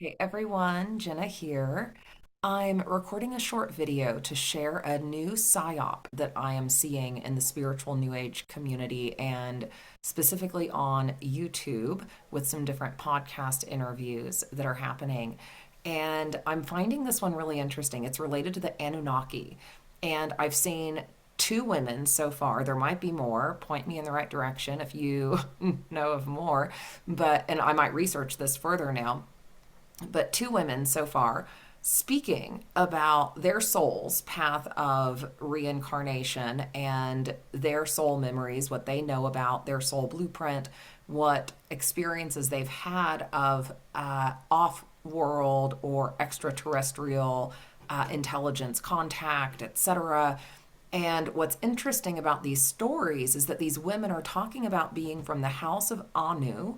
Hey everyone, Jenna here. I'm recording a short video to share a new psyop that I am seeing in the spiritual New Age community and specifically on YouTube with some different podcast interviews that are happening. And I'm finding this one really interesting. It's related to the Anunnaki. And I've seen two women so far. There might be more. Point me in the right direction if you know of more. And I might research this further now, but two women so far speaking about their soul's path of reincarnation and their soul memories, what they know about their soul blueprint, what experiences they've had of off world or extraterrestrial intelligence contact, etc. And what's interesting about these stories is that these women are talking about being from the house of Anu,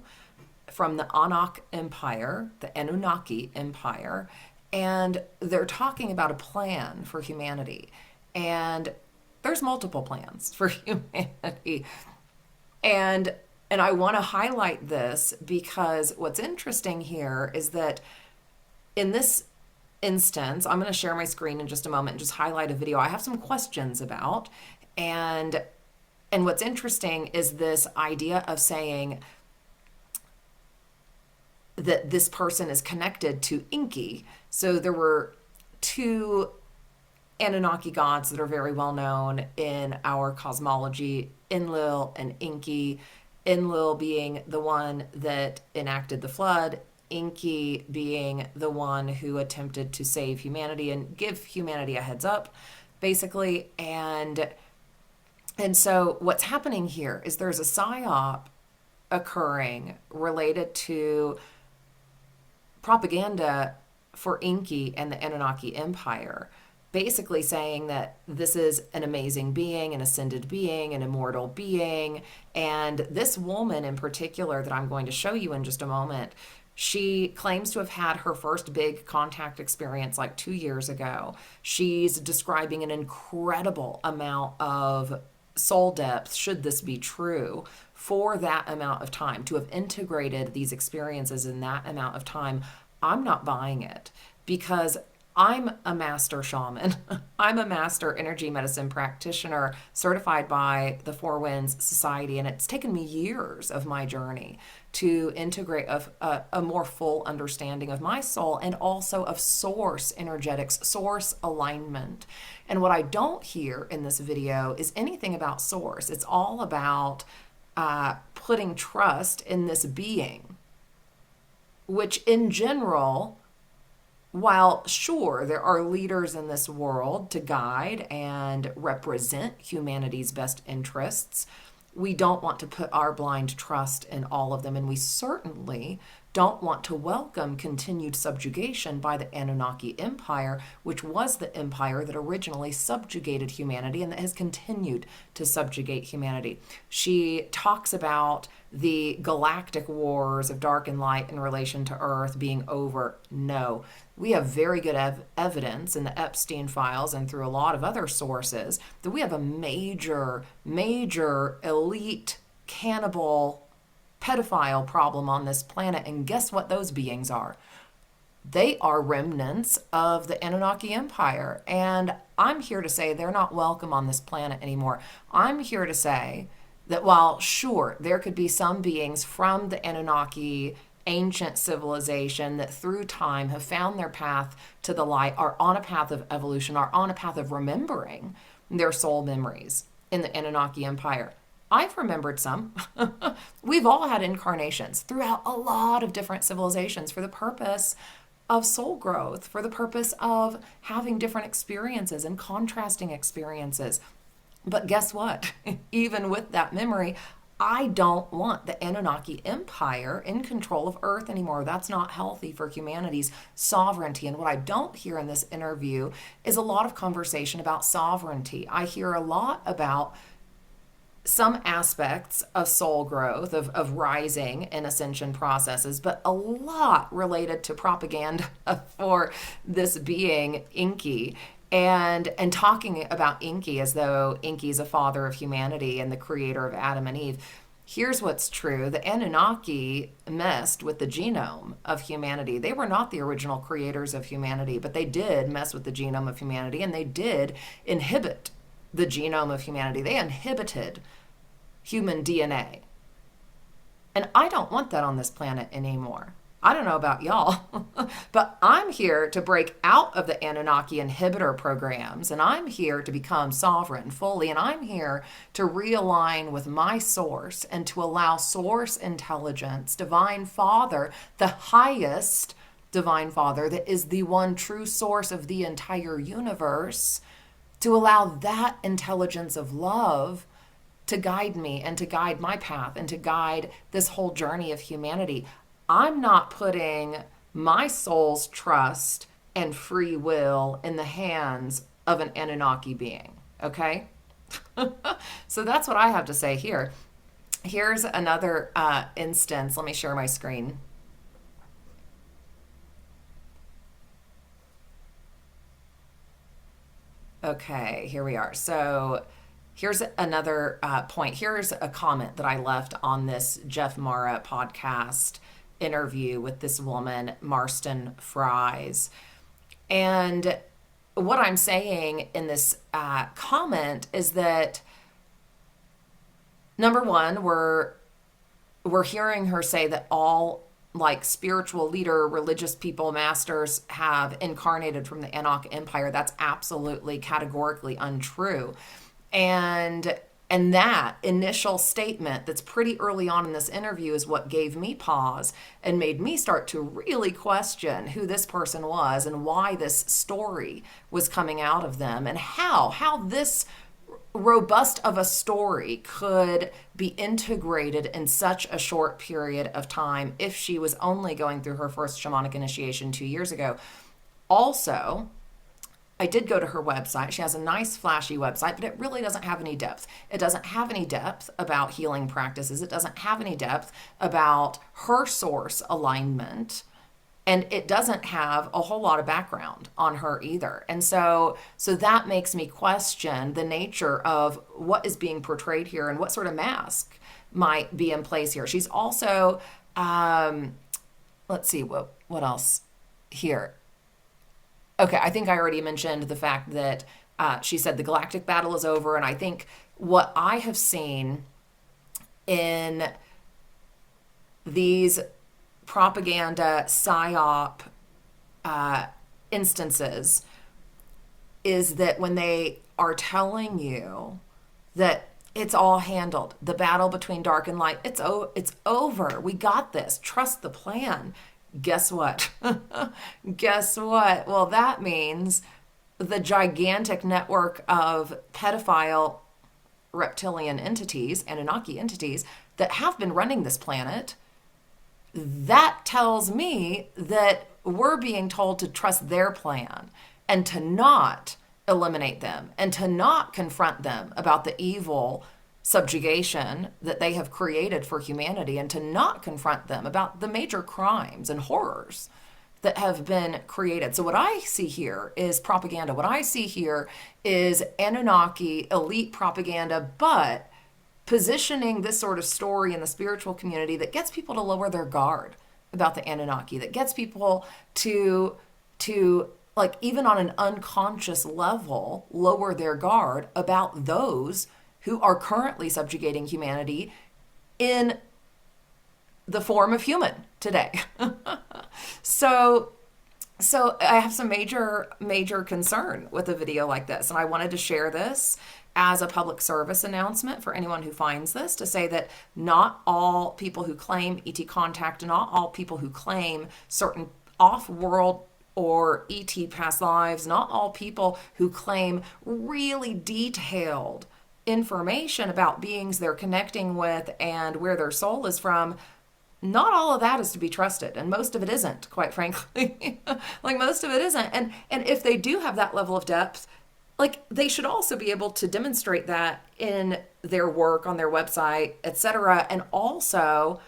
from the Anak Empire, the Anunnaki Empire, and they're talking about a plan for humanity. And there's multiple plans for humanity. And and I want to highlight this because what's interesting here is that in this instance, I'm going to share my screen in just a moment and just highlight a video I have some questions about. And and what's interesting is this idea of saying that this person is connected to Inky. So there were two Anunnaki gods that are very well known in our cosmology, Enlil and Inky. Enlil being the one that enacted the flood, Inky being the one who attempted to save humanity and give humanity a heads up, basically. And so what's happening here is there's a psyop occurring related to propaganda for Inky and the Anunnaki Empire, basically saying that this is an amazing being, an ascended being, an immortal being. And this woman in particular, that I'm going to show you in just a moment, she claims to have had her first big contact experience like 2 years ago. She's describing an incredible amount of soul depth, should this be true, for that amount of time. To have integrated these experiences in that amount of time, I'm not buying it because I'm a master shaman. I'm a master energy medicine practitioner certified by the Four Winds Society, and it's taken me years of my journey to integrate a more full understanding of my soul and also of source energetics, source alignment. And what I don't hear in this video is anything about source. It's all about putting trust in this being, which in general, while sure there are leaders in this world to guide and represent humanity's best interests, we don't want to put our blind trust in all of them. And we certainly don't want to welcome continued subjugation by the Anunnaki Empire, which was the empire that originally subjugated humanity and that has continued to subjugate humanity. She talks about the galactic wars of dark and light in relation to Earth being over. No. We have very good evidence in the Epstein files and through a lot of other sources that we have a major, major elite cannibal pedophile problem on this planet. And guess what those beings are? They are remnants of the Anunnaki Empire. And I'm here to say they're not welcome on this planet anymore. I'm here to say that while sure there could be some beings from the Anunnaki ancient civilization that through time have found their path to the light, are on a path of evolution, are on a path of remembering their soul memories in the Anunnaki Empire. I've remembered some. We've all had incarnations throughout a lot of different civilizations for the purpose of soul growth, for the purpose of having different experiences and contrasting experiences. But guess what? Even with that memory, I don't want the Anunnaki Empire in control of Earth anymore. That's not healthy for humanity's sovereignty. And what I don't hear in this interview is a lot of conversation about sovereignty. I hear a lot about some aspects of soul growth, of rising and ascension processes, but a lot related to propaganda for this being Inky. And talking about Inky as though Inky is a father of humanity and the creator of Adam and Eve. Here's what's true. The Anunnaki messed with the genome of humanity. They were not the original creators of humanity, but they did mess with the genome of humanity, and they did inhibit the genome of humanity. They inhibited human DNA. And I don't want that on this planet anymore. I don't know about y'all, but I'm here to break out of the Anunnaki inhibitor programs, and I'm here to become sovereign fully, and I'm here to realign with my source and to allow source intelligence, divine father, the highest divine father that is the one true source of the entire universe, to allow that intelligence of love to guide me and to guide my path and to guide this whole journey of humanity. I'm not putting my soul's trust and free will in the hands of an Anunnaki being, okay? So that's what I have to say here. Here's another instance. Let me share my screen. Okay, here we are. So here's another point. Here's a comment that I left on this Jeff Mara podcast interview with this woman, Marston Fries. And what I'm saying in this comment is that, number one, we're hearing her say that all like spiritual leader, religious people, masters have incarnated from the Anunnaki Empire. That's absolutely categorically untrue. And that initial statement that's pretty early on in this interview is what gave me pause and made me start to really question who this person was and why this story was coming out of them and how this robust of a story could be integrated in such a short period of time if she was only going through her first shamanic initiation 2 years ago. Also, I did go to her website. She has a nice flashy website, but it really doesn't have any depth. It doesn't have any depth about healing practices. It doesn't have any depth about her source alignment. And it doesn't have a whole lot of background on her either. And so that makes me question the nature of what is being portrayed here and what sort of mask might be in place here. She's also, let's see, what else here? Okay, I think I already mentioned the fact that she said the galactic battle is over. And I think what I have seen in these propaganda psyop instances is that when they are telling you that it's all handled, the battle between dark and light, it's over, we got this, trust the plan. Guess what? Guess what? Well, that means the gigantic network of pedophile reptilian entities, Anunnaki entities, that have been running this planet, that tells me that we're being told to trust their plan and to not eliminate them and to not confront them about the evil subjugation that they have created for humanity and to not confront them about the major crimes and horrors that have been created. So what I see here is propaganda. What I see here is Anunnaki elite propaganda, but positioning this sort of story in the spiritual community that gets people to lower their guard about the Anunnaki, that gets people to like even on an unconscious level, lower their guard about those who are currently subjugating humanity in the form of human today. So I have some major concern with a video like this, and I wanted to share this as a public service announcement for anyone who finds this, to say that not all people who claim ET contact, not all people who claim certain off-world or ET past lives, not all people who claim really detailed information about beings they're connecting with and where their soul is from, not all of that is to be trusted, and most of it isn't, quite frankly. Like most of it isn't. And if they do have that level of depth, like they should also be able to demonstrate that in their work on their website, etc. And also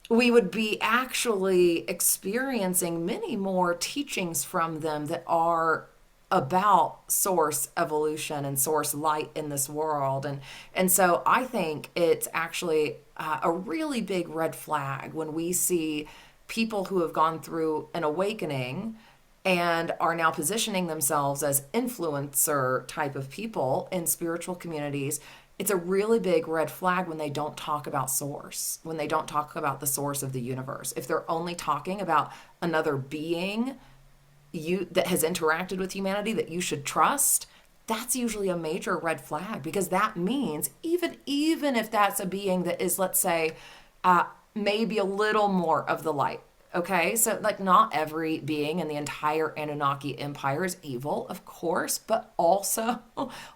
we would be actually experiencing many more teachings from them that are about source evolution and source light in this world. And so I think it's actually a really big red flag when we see people who have gone through an awakening and are now positioning themselves as influencer type of people in spiritual communities. It's a really big red flag when they don't talk about source, when they don't talk about the source of the universe. If they're only talking about another being that has interacted with humanity that you should trust, that's usually a major red flag, because that means even if that's a being that is, let's say, maybe a little more of the light. Okay, so like not every being in the entire Anunnaki empire is evil, of course, but also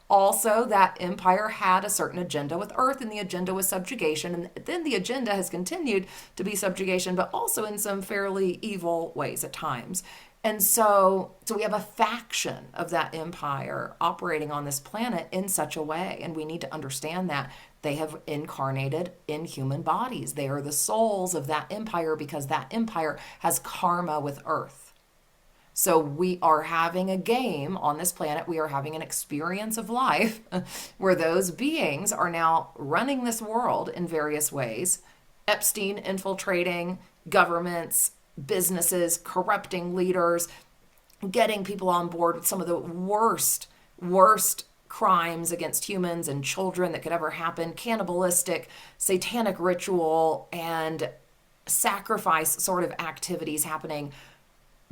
that empire had a certain agenda with Earth, and the agenda was subjugation, and then the agenda has continued to be subjugation, but also in some fairly evil ways at times. And so we have a faction of that empire operating on this planet in such a way, and we need to understand that they have incarnated in human bodies. They are the souls of that empire because that empire has karma with Earth. So we are having a game on this planet. We are having an experience of life where those beings are now running this world in various ways. Epstein infiltrating governments, businesses, corrupting leaders, getting people on board with some of the worst crimes against humans and children that could ever happen, cannibalistic, satanic ritual, and sacrifice sort of activities happening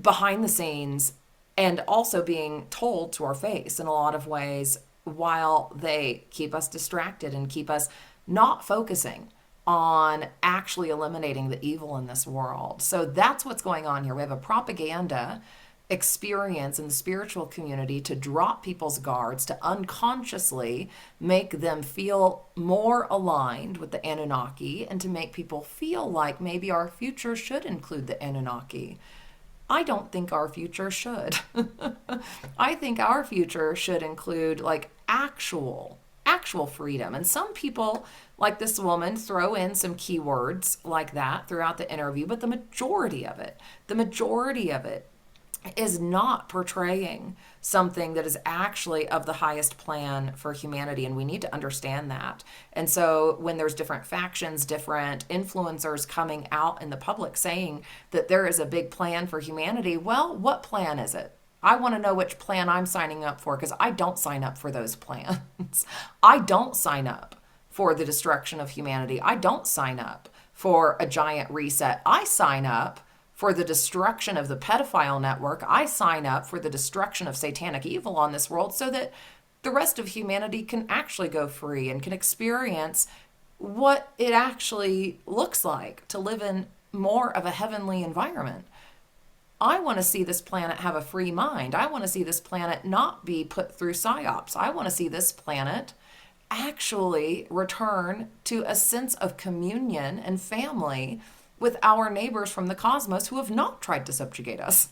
behind the scenes, and also being told to our face in a lot of ways, while they keep us distracted and keep us not focusing on actually eliminating the evil in this world. So that's what's going on here. We have a propaganda experience in the spiritual community to drop people's guards, to unconsciously make them feel more aligned with the Anunnaki, and to make people feel like maybe our future should include the Anunnaki. I don't think our future should. I think our future should include like actual freedom. And some people, like this woman, throw in some keywords like that throughout the interview, but the majority of it is not portraying something that is actually of the highest plan for humanity, and we need to understand that. And so when there's different factions, different influencers coming out in the public saying that there is a big plan for humanity, well, what plan is it? I want to know which plan I'm signing up for, because I don't sign up for those plans. I don't sign up for the destruction of humanity. I don't sign up for a giant reset. I sign up for the destruction of the pedophile network. I sign up for the destruction of satanic evil on this world, so that the rest of humanity can actually go free and can experience what it actually looks like to live in more of a heavenly environment. I want to see this planet have a free mind. I want to see this planet not be put through psyops. I want to see this planet actually return to a sense of communion and family with our neighbors from the cosmos who have not tried to subjugate us.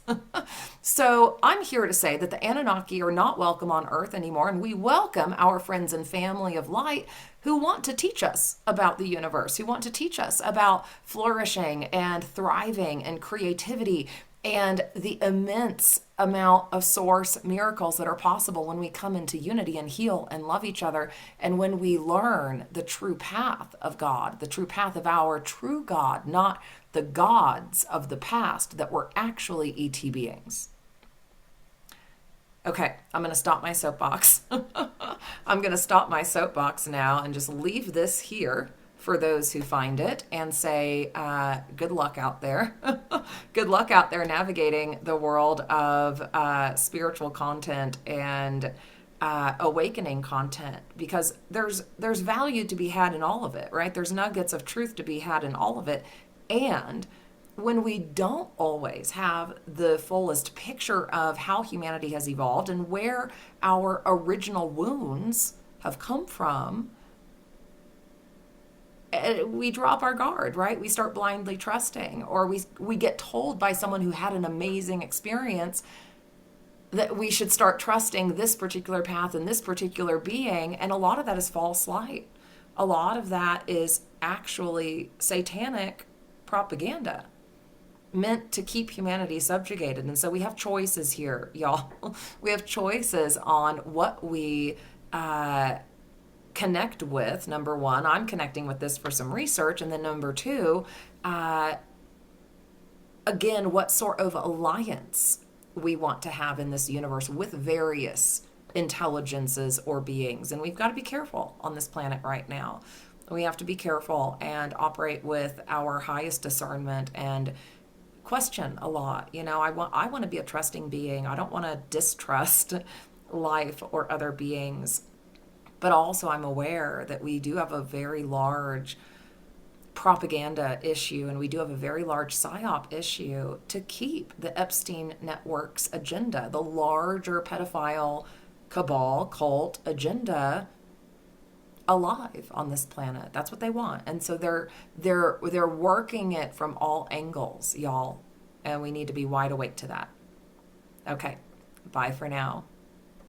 So I'm here to say that the Anunnaki are not welcome on Earth anymore, and we welcome our friends and family of light who want to teach us about the universe, who want to teach us about flourishing and thriving and creativity and the immense amount of source miracles that are possible when we come into unity and heal and love each other, and when we learn the true path of God, the true path of our true God, not the gods of the past that were actually ET beings. Okay, I'm going to stop my soapbox. I'm going to stop my soapbox now and just leave this here for those who find it, and say good luck out there. Good luck out there navigating the world of spiritual content and awakening content, because there's value to be had in all of it, right? There's nuggets of truth to be had in all of it. And when we don't always have the fullest picture of how humanity has evolved and where our original wounds have come from, we drop our guard, right? We start blindly trusting, or we get told by someone who had an amazing experience that we should start trusting this particular path and this particular being. And a lot of that is false light. A lot of that is actually satanic propaganda. meant to keep humanity subjugated. And so we have choices here, y'all. We have choices on what we connect with. Number one, I'm connecting with this for some research. And then number two, again, what sort of alliance we want to have in this universe with various intelligences or beings. And we've got to be careful on this planet right now. We have to be careful and operate with our highest discernment and question a lot. I want to be a trusting being. I don't want to distrust life or other beings. But also I'm aware that we do have a very large propaganda issue, and we do have a very large psyop issue to keep the Epstein network's agenda, the larger pedophile cabal cult agenda, alive on this planet. That's what they want. And so they're working it from all angles, y'all. And we need to be wide awake to that. Okay. Bye for now.